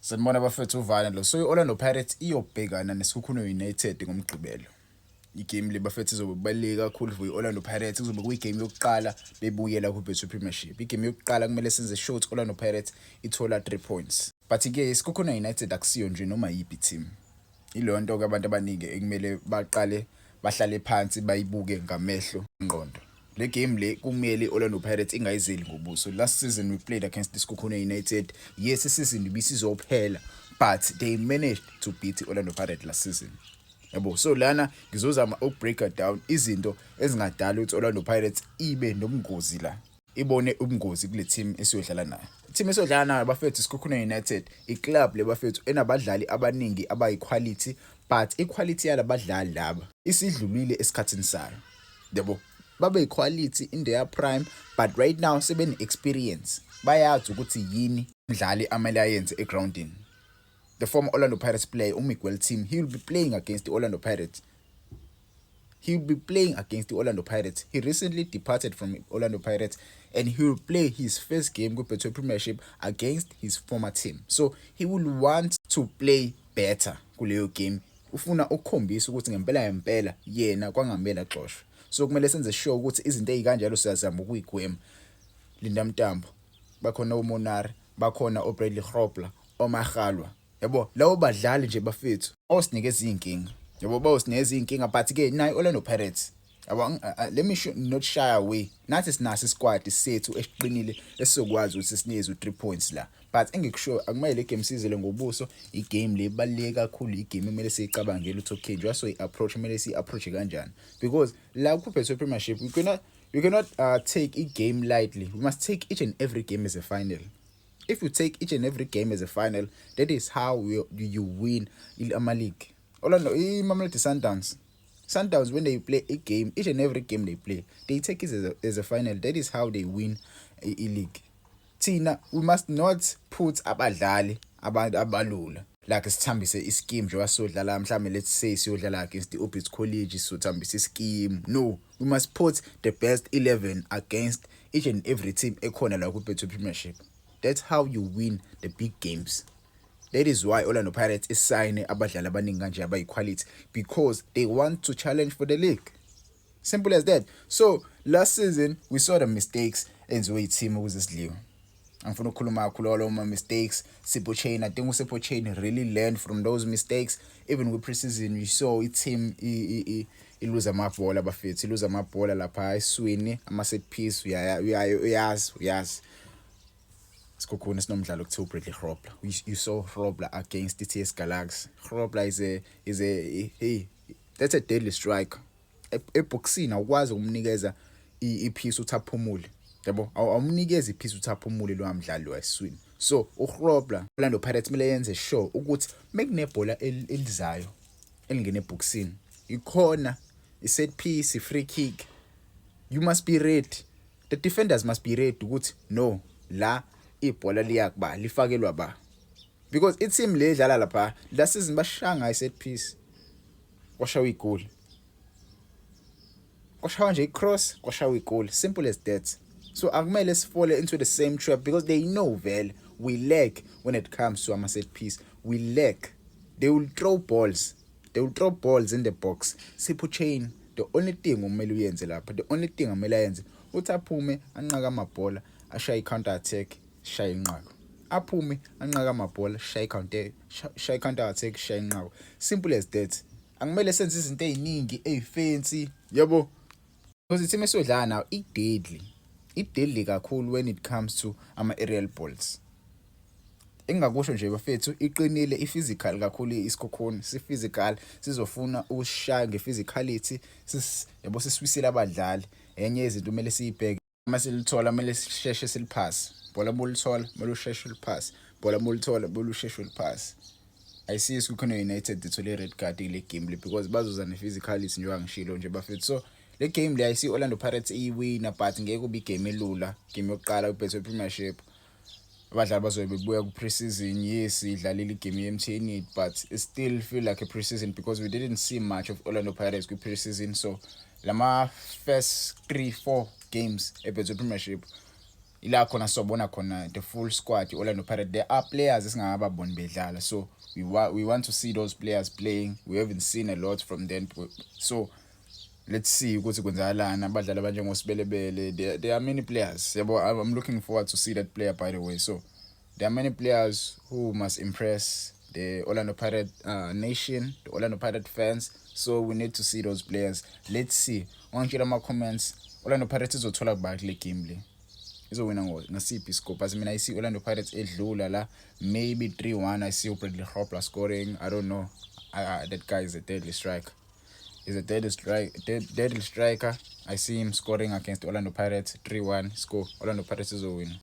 Sanibona bafethu uvana lo. So i-Orlando Pirates iyobhekana neSukhukhune United ngomgqibelo. Igame le bafethu izobe kubaluleke kakhulu for i-Orlando Pirates, kuzobe kuyigame yokuqala bebuyela ku-Betway Premiership. Igame yokuqala kumele senze sure ukuthi Orlando Pirates ithola 3 points. But-ke iSukhukhune United akusiyo nje noma yiphi team. Ilo nto ke abantu abaningi ekumele baqale bahlale phansi bayibuke ngamehlo ngqondo. Le game le kumele Orlando Pirates ingayizeli ngobuso. Last season we played against iSukhukhune United. Yes, isizini bisizophela, but they managed to beat Orlando Pirates last season. Yabo, so lana ngizozama ukubreaka down izinto ezingadala ukuthi Orlando Pirates ibe nobungozi la. Ibone ubungozi kule team esiyodlala nayo. Team esiyodlala nayo bafethu iSukhukhune United, iclub le bafethu enabadlali abaningi abayiquality, but iquality yalabadlali laba isidlulile esikhathini sayo. Yabo, babe quality in their prime, but right now sebene experience. Bayazi ukuthi yini umdlali amele ayenze egroundini. The former Orlando Pirates player uMiguel Team, he will be playing against the Orlando Pirates. He will be playing against the Orlando Pirates. He recently departed from Orlando Pirates and he will play his first game with Betway Premiership against his former team. So he will want to play better kuleyo game. Ufuna ukukhombisa ukuthi ngempela yena kwangamela axoshwe. So kumele senze sure ukuthi izinto ezikanjalo siyazama ukuyigwema. Linda Mtambo, bakhona uMonari, bakhona oBradley Grobler, oMagalwa. Yabo, lawo badlali nje bafethu osinikeza inkinga. Yabo bawusinikeza inkinga, but-ke nayo Orlando Pirates. Yabo, let me not shy away. Nathi sinase squad sethu esiqinile esizokwazi ukuthi sinikeze u3 points la. But engikusho akumele le game sizele ngobuso. I-game le ibaluleke kakhulu, i-game kumele siyicabangele ukuthi okay nje so i-approach kumele si-approach kanjani. Because la ku-Betway Premiership you cannot take a game lightly. We must take each and every game as a final. If you take each and every game as a final, that is how you win ama league. Orlando, Mamelodi Sundowns, when they play a game, each and every game they play, they take it as a final. That is how they win a league. Tina, we must not put abadlali abalula. Like sithambise ischeme nje wasodlala mhlawumbe let's say siyodlala against the Orbit College sothambise ischeme. No, we must put the best 11 against each and every team ekhona la ku-Betway Premiership. That's how you win the big games. That is why Orlando Pirates is signing abadlali abaningi kanje abayiquality, because they want to challenge for the league. Simple as that. So last season we saw the mistakes enziwe i-team ukuzesidliwe. Angifuna ukukhuluma kakhulu loma mistakes. Sipho Chain, I think uSipho Chain really learned from those mistakes. Even with preseason we saw i-team lose amabhola bafethu, lose amabhola lapha eswini, ama set piece uyazi. Sikhukhune sinomdlalo kuthiwa uBradley Grobler. You saw Grobler against the TS Galaxy. Grobler is a that's a deadly striker. Eboxing awukwazi ukumnikeza ipiece uthi aphumule. Yabo, awumnikeza ipiece uthi aphumule lo amdlali weswini. So uGrobler Orlando Pirates mele yenze sure ukuthi mekunebhola elizayo elingene eboxing, ikhona i-set piece, i-free kick, you must be ready. The defenders must be ready ukuthi no, la ibhola liyakuba lifakelwa ba, because i-team le edlala lapha la season bashanga i-set piece, kwashawa igol, kwashawa nje i-cross, kwashawa igol. Simple as that. So akumele sifole into the same trap, because they know vele we lack when it comes to ama set piece. We lack. They will throw balls in the box. Sipho Chain, the only thing umele uyenze lapha, the only thing amele ayenze uthi aphume anqaka amabhola ashaye counter attack, shaye inqako. Aphume anqaka amabhola, shaye counter attack, shaye inqako. Simple as that. Angimele senze izinto eziningi ezifancy, yabo, because i-team esiyodlala now i-deadly kakhulu when it comes to ama aerial balls. Engakusho nje bafethu iqinile, i-physical kakhulu isikhukhune, si-physical, sizofuna ukushaya nge-physicality, yabo siswisile abadlali. Enye izinto kumele siyibheke, uma silithola kumele sisheshe siliphase. Bhola molithola, kumele usheshe uliphase. Bhola molithola, kumele usheshe uliphase. Ayisiyo iSukhukhune United ithole red card ile game le, because bazoza ne-physicality njengoba ngishilo nje bafethu. So le game le ayisiyo Orlando Pirates iwina, but ngeke kube igame elula. Game yokuqala ku-Betway Premiership. Abadlali bazobe bebuya ku-preseason. Yes, idlalile igame ye-MTN, but it still feel like a preseason because we didn't see much of Orlando Pirates ku-preseason. So lama first 3-4 games e-Betway Premiership ila khona sobona khona the full squad Orlando Pirates. There are players esingababoni bedlala, so we want to see those players playing. We haven't seen a lot from them, so let's see ukuthi kwenzakalana abadlali abanjengosibelebele. There are many players. I'm looking forward to see that player, by the way. So there are many players who must impress the Orlando Pirates nation, the Orlando Pirates fans. So we need to see those players. Let's see. Ungitshela ama-comments, Orlando Pirates izothola kubani kule game le, izowina ngasiphi iscope. As mina I see Orlando Pirates edlula la, maybe 3-1. I see Bradley Hopla scoring. I don't know. That guy is a deadly striker. He's a deadly striker. I see him scoring against Orlando Pirates. 3-1 score. Orlando Pirates izowina.